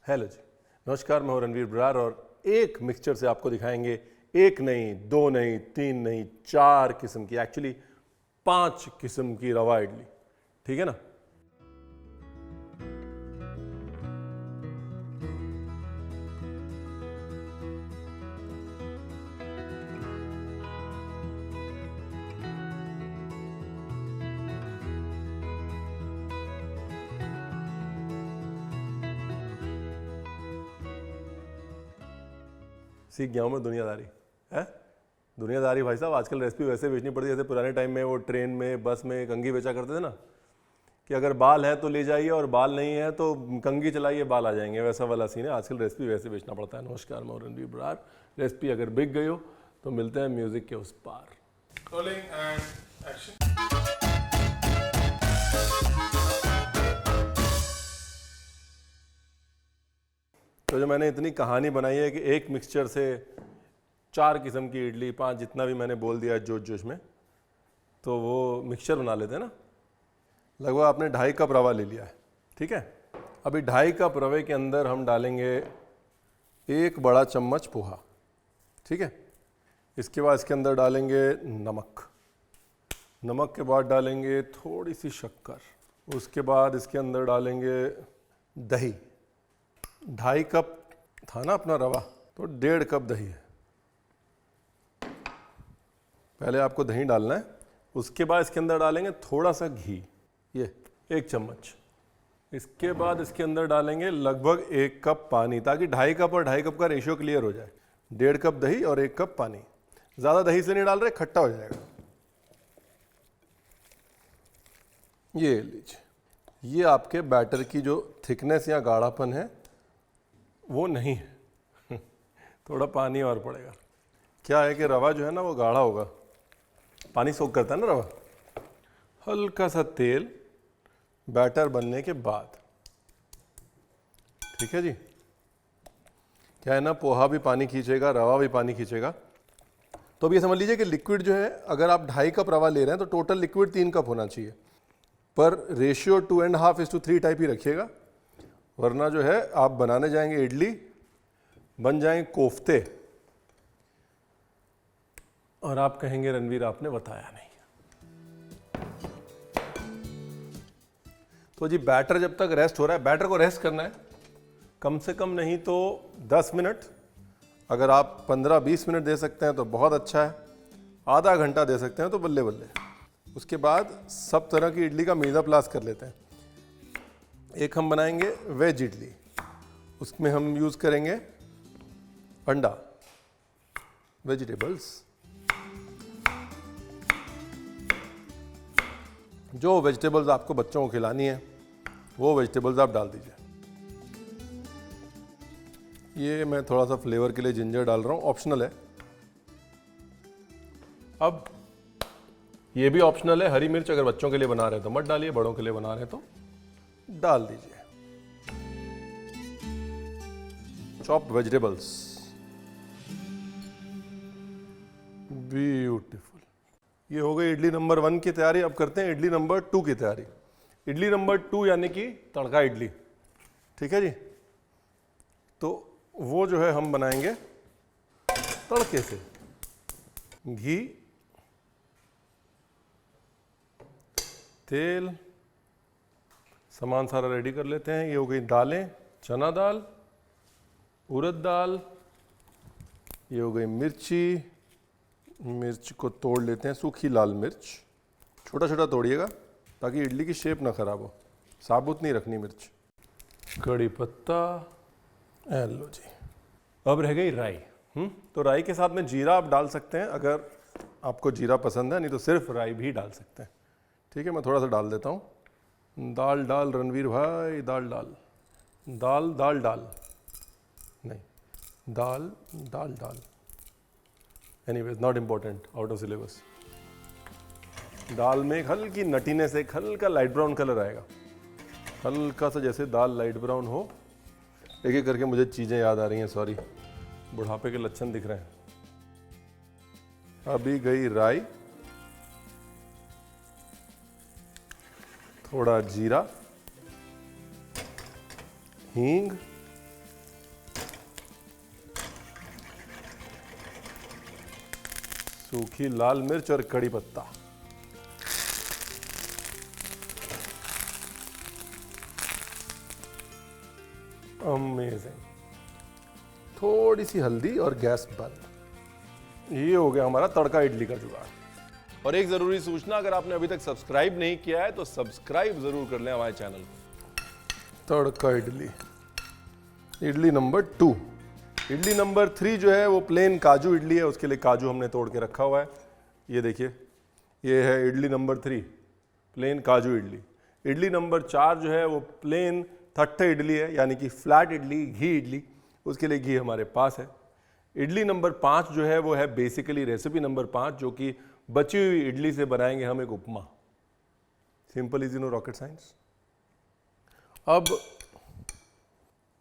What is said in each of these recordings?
Hello जी, नमस्कार। मैं हूं रणवीर बरार और एक मिक्सचर से आपको दिखाएंगे एक नहीं, दो नहीं, तीन नहीं, 4 किस्म की, एक्चुअली 5 किस्म की रवा इडली। ठीक है ना। सीख गया हूं मैं दुनियादारी है। दुनियादारी भाई साहब, आजकल रेसिपी वैसे बेचनी पड़ती है जैसे पुराने टाइम में वो ट्रेन में, बस में कंघी बेचा करते थे ना, कि अगर बाल है तो ले जाइए और बाल नहीं है तो कंघी चलाइए, बाल आ जाएंगे। वैसा वाला सीन है। आजकल रेसिपी वैसे बेचना पड़ता है। नमस्कार, मैं रणवीर बरार। रेसिपी अगर बिक गई हो तो मिलते हैं म्यूजिक के उस पार। Rolling and action. तो जो मैंने इतनी कहानी बनाई है कि एक मिक्सचर से 4 किस्म की इडली, 5 जितना भी मैंने बोल दिया जोश जोश में, तो वो मिक्सचर बना लेते हैं ना। लगभग आपने 2.5 कप रवा ले लिया है। ठीक है। अभी 2.5 कप रवे के अंदर हम डालेंगे 1 बड़ा चम्मच पोहा। ठीक है। इसके बाद इसके अंदर डालेंगे नमक। नमक के बाद डालेंगे थोड़ी सी शक्कर। उसके बाद इसके अंदर डालेंगे दही। 2.5 कप था ना अपना रवा, तो 1.5 कप दही है। पहले आपको दही डालना है। उसके बाद इसके अंदर डालेंगे थोड़ा सा घी, ये 1 चम्मच। इसके बाद इसके अंदर डालेंगे लगभग 1 कप पानी, ताकि 2.5 कप और 2.5 कप का रेशियो क्लियर हो जाए। 1.5 कप दही और 1 कप पानी। ज़्यादा दही से नहीं डाल रहे, खट्टा हो जाएगा। ये लीजिए, ये आपके बैटर की जो थिकनेस या गाढ़ापन है वो नहीं है। थोड़ा पानी और पड़ेगा। क्या है कि रवा जो है ना वो गाढ़ा होगा, पानी सोख करता है ना रवा। हल्का सा तेल बैटर बनने के बाद। ठीक है जी। क्या है ना, पोहा भी पानी खींचेगा, रवा भी पानी खींचेगा। तो अब ये समझ लीजिए कि लिक्विड जो है, अगर आप 2.5 कप रवा ले रहे हैं तो टोटल लिक्विड 3 कप होना चाहिए, पर रेशियो 2.5:3 टाइप ही रखिएगा, वरना जो है आप बनाने जाएंगे इडली, बन जाएंगे कोफ्ते और आप कहेंगे रणवीर आपने बताया नहीं। तो जी बैटर जब तक रेस्ट हो रहा है, बैटर को रेस्ट करना है कम से कम नहीं तो 10 मिनट। अगर आप 15-20 मिनट दे सकते हैं तो बहुत अच्छा है, आधा घंटा दे सकते हैं तो बल्ले बल्ले। उसके बाद सब तरह की इडली का मीज़ा प्लास कर लेते हैं। एक हम बनाएंगे वेज इडली, उसमें हम यूज़ करेंगे अंडा, वेजिटेबल्स, जो वेजिटेबल्स आपको बच्चों को खिलानी है वो वेजिटेबल्स आप डाल दीजिए। ये मैं थोड़ा सा फ्लेवर के लिए जिंजर डाल रहा हूँ, ऑप्शनल है। अब ये भी ऑप्शनल है, हरी मिर्च अगर बच्चों के लिए बना रहे हैं तो मत डालिए, बड़ों के लिए बना रहे हैं तो डाल दीजिए। Chopped vegetables, beautiful. ये हो गई इडली नंबर 1 की तैयारी। अब करते हैं इडली नंबर 2 की तैयारी। इडली नंबर 2 यानी कि तड़का इडली। ठीक है जी। तो वो जो है हम बनाएंगे तड़के से। घी, तेल, सामान सारा रेडी कर लेते हैं। ये हो गई दालें, चना दाल, उड़द दाल, ये हो गई मिर्ची। मिर्च को तोड़ लेते हैं, सूखी लाल मिर्च छोटा छोटा तोड़िएगा ताकि इडली की शेप ना खराब हो, साबुत नहीं रखनी मिर्च। कड़ी पत्ता, लो जी। अब रह गई राई। तो राई के साथ में जीरा आप डाल सकते हैं अगर आपको जीरा पसंद है, नहीं तो सिर्फ राई भी डाल सकते हैं। ठीक है, मैं थोड़ा सा डाल देता हूँ। दाल डाल रणवीर भाई, दाल डाल, दाल दाल डाल नहीं, दाल दाल डाल। Anyways not important, out of syllabus. दाल में एक हल्की नटीनेस, एक हल्का लाइट ब्राउन कलर आएगा, हल्का सा जैसे दाल लाइट ब्राउन हो। एक एक करके मुझे चीज़ें याद आ रही हैं, सॉरी, बुढ़ापे के लक्षण दिख रहे हैं। अभी गई राई, थोड़ा जीरा, हींग, सूखी लाल मिर्च और कड़ी पत्ता। अमेजिंग। थोड़ी सी हल्दी और गैस बंद। ये हो गया हमारा तड़का इडली का जुगाड़। और एक जरूरी सूचना, अगर आपने अभी तक सब्सक्राइब नहीं किया है तो सब्सक्राइब जरूर कर लें हमारे चैनल को। तड़का इडली, इडली नंबर 2। इडली नंबर 3 जो है वो प्लेन काजू इडली है। उसके लिए काजू हमने तोड़ के रखा हुआ है। ये देखिए, ये है इडली नंबर 3, प्लेन काजू इडली। इडली नंबर 4 जो है वो प्लेन थट्टे इडली है, यानी कि फ्लैट इडली, घी इडली। उसके लिए घी हमारे पास है। इडली नंबर 5 जो है वो है बेसिकली रेसिपी नंबर 5, जो कि बची हुई इडली से बनाएंगे हम एक upma. Simple easy, no rocket science. अब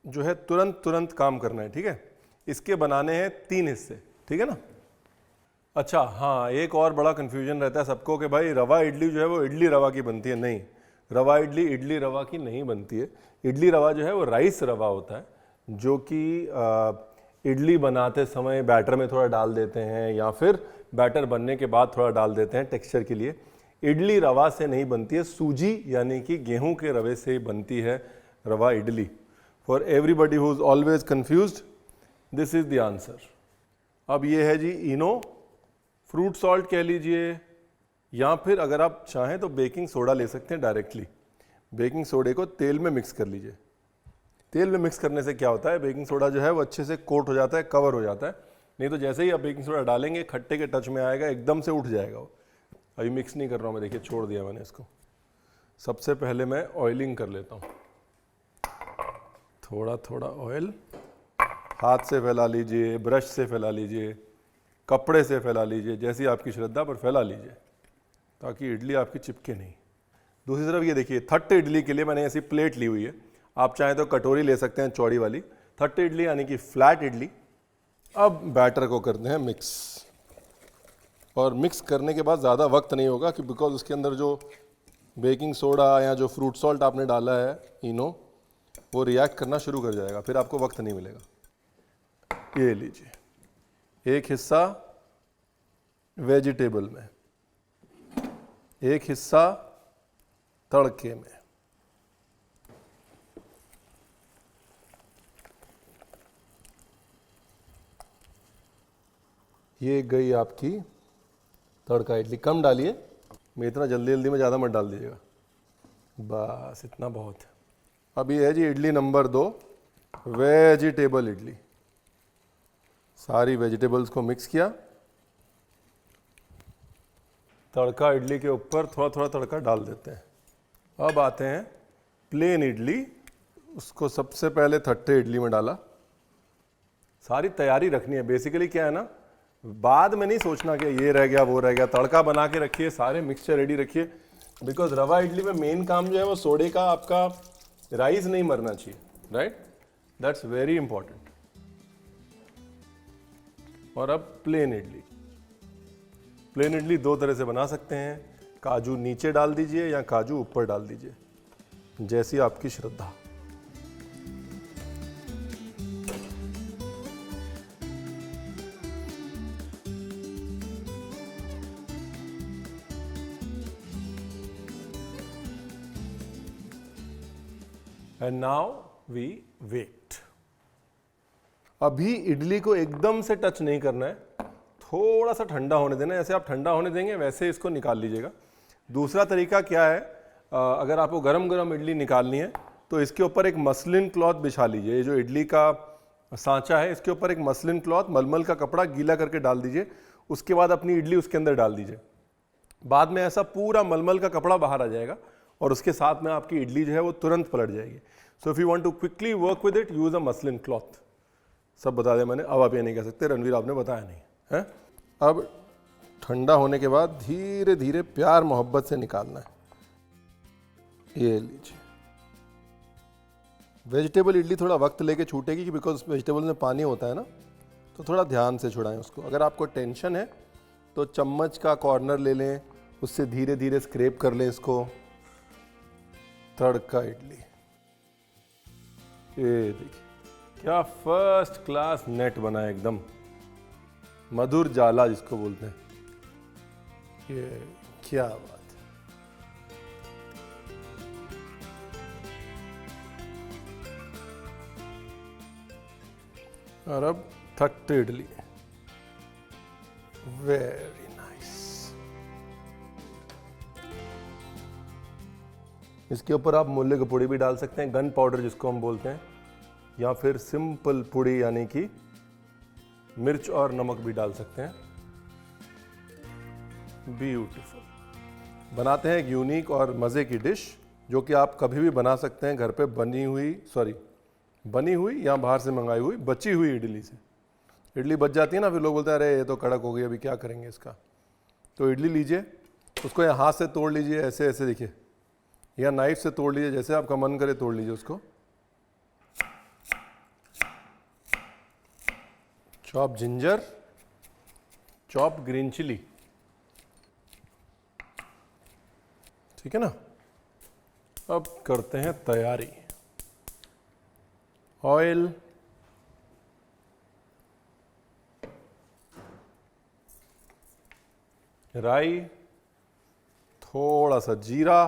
जो है तुरंत काम करना है, ठीक है। इसके बनाने हैं 3 हिस्से, ठीक है ना। अच्छा हाँ, एक और बड़ा कंफ्यूजन रहता है सबको कि भाई रवा इडली जो है वो इडली रवा की बनती है। नहीं, रवा इडली इडली रवा की नहीं बनती है। इडली रवा जो है वो राइस रवा होता है, जो कि इडली बनाते समय बैटर में थोड़ा डाल देते हैं या फिर बैटर बनने के बाद थोड़ा डाल देते हैं टेक्सचर के लिए। इडली रवा से नहीं बनती है, सूजी यानी कि गेहूं के रवे से बनती है रवा idli. For everybody who is always confused, this is the answer. अब ये है जी इनो, फ्रूट सॉल्ट कह लीजिए, या फिर अगर आप चाहें तो बेकिंग सोडा ले सकते हैं डायरेक्टली। बेकिंग सोडे को तेल में मिक्स कर लीजिए। तेल में मिक्स करने से क्या होता है, बेकिंग सोडा जो है वो अच्छे से कोट हो जाता है, कवर हो जाता है। नहीं तो जैसे ही आप बेकिंग सोडा डालेंगे खट्टे के टच में आएगा, एकदम से उठ जाएगा वो। अभी मिक्स नहीं कर रहा हूँ मैं, देखिए छोड़ दिया मैंने इसको। सबसे पहले मैं ऑयलिंग कर लेता हूँ। थोड़ा थोड़ा ऑयल हाथ से फैला लीजिए, ब्रश से फैला लीजिए, कपड़े से फैला लीजिए, जैसी आपकी श्रद्धा पर फैला लीजिए, ताकि इडली आपकी चिपके नहीं। दूसरी तरफ ये देखिए, थट्टे इडली के लिए मैंने ऐसी प्लेट ली हुई है। आप चाहें तो कटोरी ले सकते हैं चौड़ी वाली। थट्टे इडली यानी कि फ्लैट इडली। अब बैटर को करते हैं मिक्स, और मिक्स करने के बाद ज़्यादा वक्त नहीं होगा कि बिकॉज उसके अंदर जो बेकिंग सोडा या जो फ्रूट सॉल्ट आपने डाला है इनो, वो रिएक्ट करना शुरू कर जाएगा, फिर आपको वक्त नहीं मिलेगा। ये लीजिए, एक हिस्सा वेजिटेबल में, एक हिस्सा तड़के में। ये गई आपकी तड़का इडली। कम डालिए, मैं इतना जल्दी जल्दी में ज़्यादा मत डाल दीजिएगा, बस इतना बहुत है। अब ये है जी इडली नंबर 2, वेजिटेबल इडली। सारी वेजिटेबल्स को मिक्स किया, तड़का इडली के ऊपर थोड़ा थोड़ा तड़का डाल देते हैं। अब आते हैं प्लेन इडली, उसको सबसे पहले थट्टे इडली में डाला। सारी तैयारी रखनी है। बेसिकली क्या है ना, बाद में नहीं सोचना कि ये रह गया वो रह गया। तड़का बना के रखिए, सारे मिक्सचर रेडी रखिए, बिकॉज रवा इडली में मेन काम जो है वो सोडे का, आपका राइस नहीं मरना चाहिए, राइट, दैट्स वेरी इंपॉर्टेंट। और अब प्लेन इडली। प्लेन इडली 2 तरह से बना सकते हैं, काजू नीचे डाल दीजिए या काजू ऊपर डाल दीजिए, जैसी आपकी श्रद्धा। And now we wait. अभी इडली को एकदम से टच नहीं करना है, थोड़ा सा ठंडा होने देना है। जैसे आप ठंडा होने देंगे वैसे इसको निकाल लीजिएगा। दूसरा तरीका क्या है, अगर आपको गरम गरम इडली निकालनी है तो इसके ऊपर एक मसलिन क्लॉथ बिछा लीजिए। ये जो इडली का सांचा है, इसके ऊपर एक मसलिन क्लॉथ, मलमल का कपड़ा गीला करके डाल दीजिए। उसके बाद अपनी इडली उसके अंदर डाल दीजिए। बाद में ऐसा पूरा मलमल का कपड़ा बाहर आ जाएगा और उसके साथ में आपकी इडली जो है वो तुरंत पलट जाएगी। So if you want to quickly work with it, use a muslin cloth. सब बता दें मैंने, अब आप ये नहीं कह सकते रणवीर आपने बताया नहीं है। अब ठंडा होने के बाद धीरे धीरे प्यार मोहब्बत से निकालना है। ये लीजिए, वेजिटेबल इडली थोड़ा वक्त लेके छूटेगी, बिकॉज वेजिटेबल में पानी होता है ना, तो थोड़ा ध्यान से छुड़ाएं उसको। अगर आपको टेंशन है तो चम्मच का कॉर्नर ले लें, उससे धीरे धीरे स्क्रैप कर लें इसको। तड़का इडली, ये देखिए क्या फर्स्ट क्लास नेट बना है, एकदम मधुर जाला जिसको बोलते हैं। ये क्या बात है। और अब थट्ट इडली, वेरी नाइस। इसके ऊपर आप मूली की पुड़ी भी डाल सकते हैं, गन पाउडर जिसको हम बोलते हैं, या फिर सिंपल पुड़ी यानी कि मिर्च और नमक भी डाल सकते हैं। ब्यूटीफुल। बनाते हैं एक यूनिक और मज़े की डिश जो कि आप कभी भी बना सकते हैं घर पे बनी हुई या बाहर से मंगाई हुई बची हुई इडली से। इडली बच जाती है ना, फिर लोग बोलते हैं अरे ये तो कड़क हो गई, अभी क्या करेंगे इसका। तो इडली लीजिए, उसको या हाथ से तोड़ लीजिए, ऐसे ऐसे देखिए, या नाइफ से तोड़ लीजिए, जैसे आपका मन करे तोड़ लीजिए उसको। Chop ginger, chop green chilli, ठीक है ना। अब करते हैं तैयारी। ऑयल, राई, थोड़ा सा जीरा,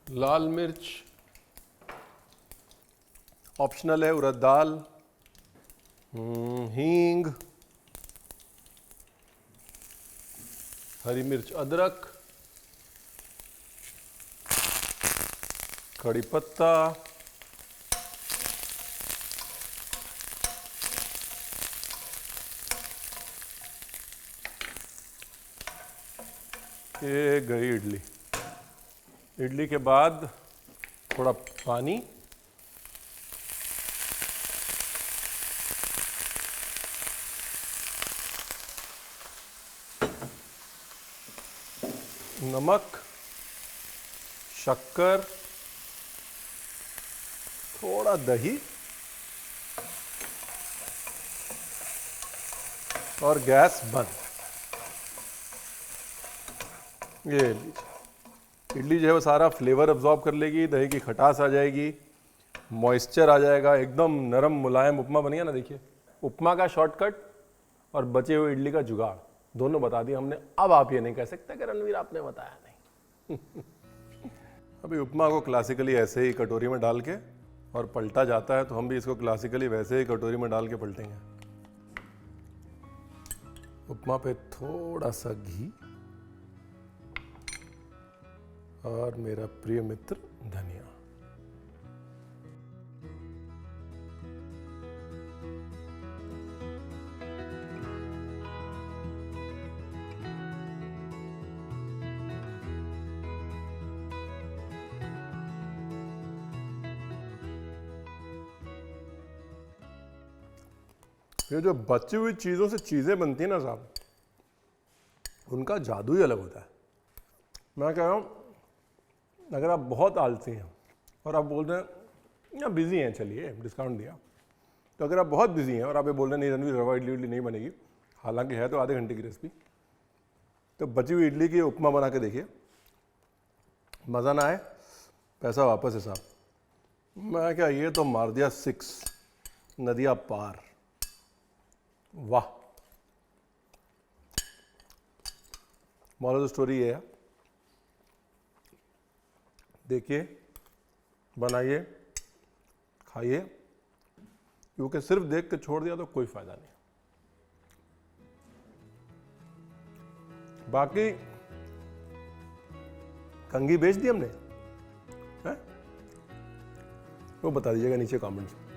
लाल मिर्च, ऑप्शनल है, उड़द दाल, हींग, हरी मिर्च, अदरक, कड़ी पत्ता, ये गई इडली। इडली के बाद थोड़ा पानी, नमक, शक्कर, थोड़ा दही और गैस बंद। ये लीजिए, इडली जो है वो सारा फ्लेवर अब्जॉर्ब कर लेगी, दही की खटास आ जाएगी, मॉइस्चर आ जाएगा, एकदम नरम मुलायम उपमा बन गया ना। देखिए, उपमा का शॉर्टकट और बचे हुए इडली का जुगाड़ दोनों बता दिया हमने। अब आप ये नहीं कह सकते कि रणवीर आपने बताया नहीं। अभी उपमा को क्लासिकली ऐसे ही कटोरी में डाल के और पलटा जाता है, तो हम भी इसको क्लासिकली वैसे ही कटोरी में डाल के पलटेंगे। उपमा पे थोड़ा सा घी और मेरा प्रिय मित्र धनिया। ये जो बची हुई चीज़ों से चीज़ें बनती हैं ना साहब, उनका जादू ही अलग होता है। मैं कह रहा हूँ, अगर आप बहुत आलसी हैं और आप बोल रहे हैं या बिज़ी हैं, चलिए डिस्काउंट दिया, तो अगर आप बहुत बिज़ी हैं और आप ये बोल रहे हैं नहीं रणवीर रवा इडली नहीं बनेगी, हालांकि है तो आधे घंटे की रेसिपी, तो बची हुई इडली की उपमा बना के देखिए, मज़ा ना आए पैसा वापस है साहब। मैं क्या, ये तो मार दिया 6 नदिया पार। वाह। मॉरल ऑफ द स्टोरी ये है, देखिए, बनाइए, खाइए, क्योंकि सिर्फ देख के छोड़ दिया तो कोई फायदा नहीं। बाकी कंघी बेच दी हमने, है? वो बता दीजिएगा नीचे कमेंट्स में।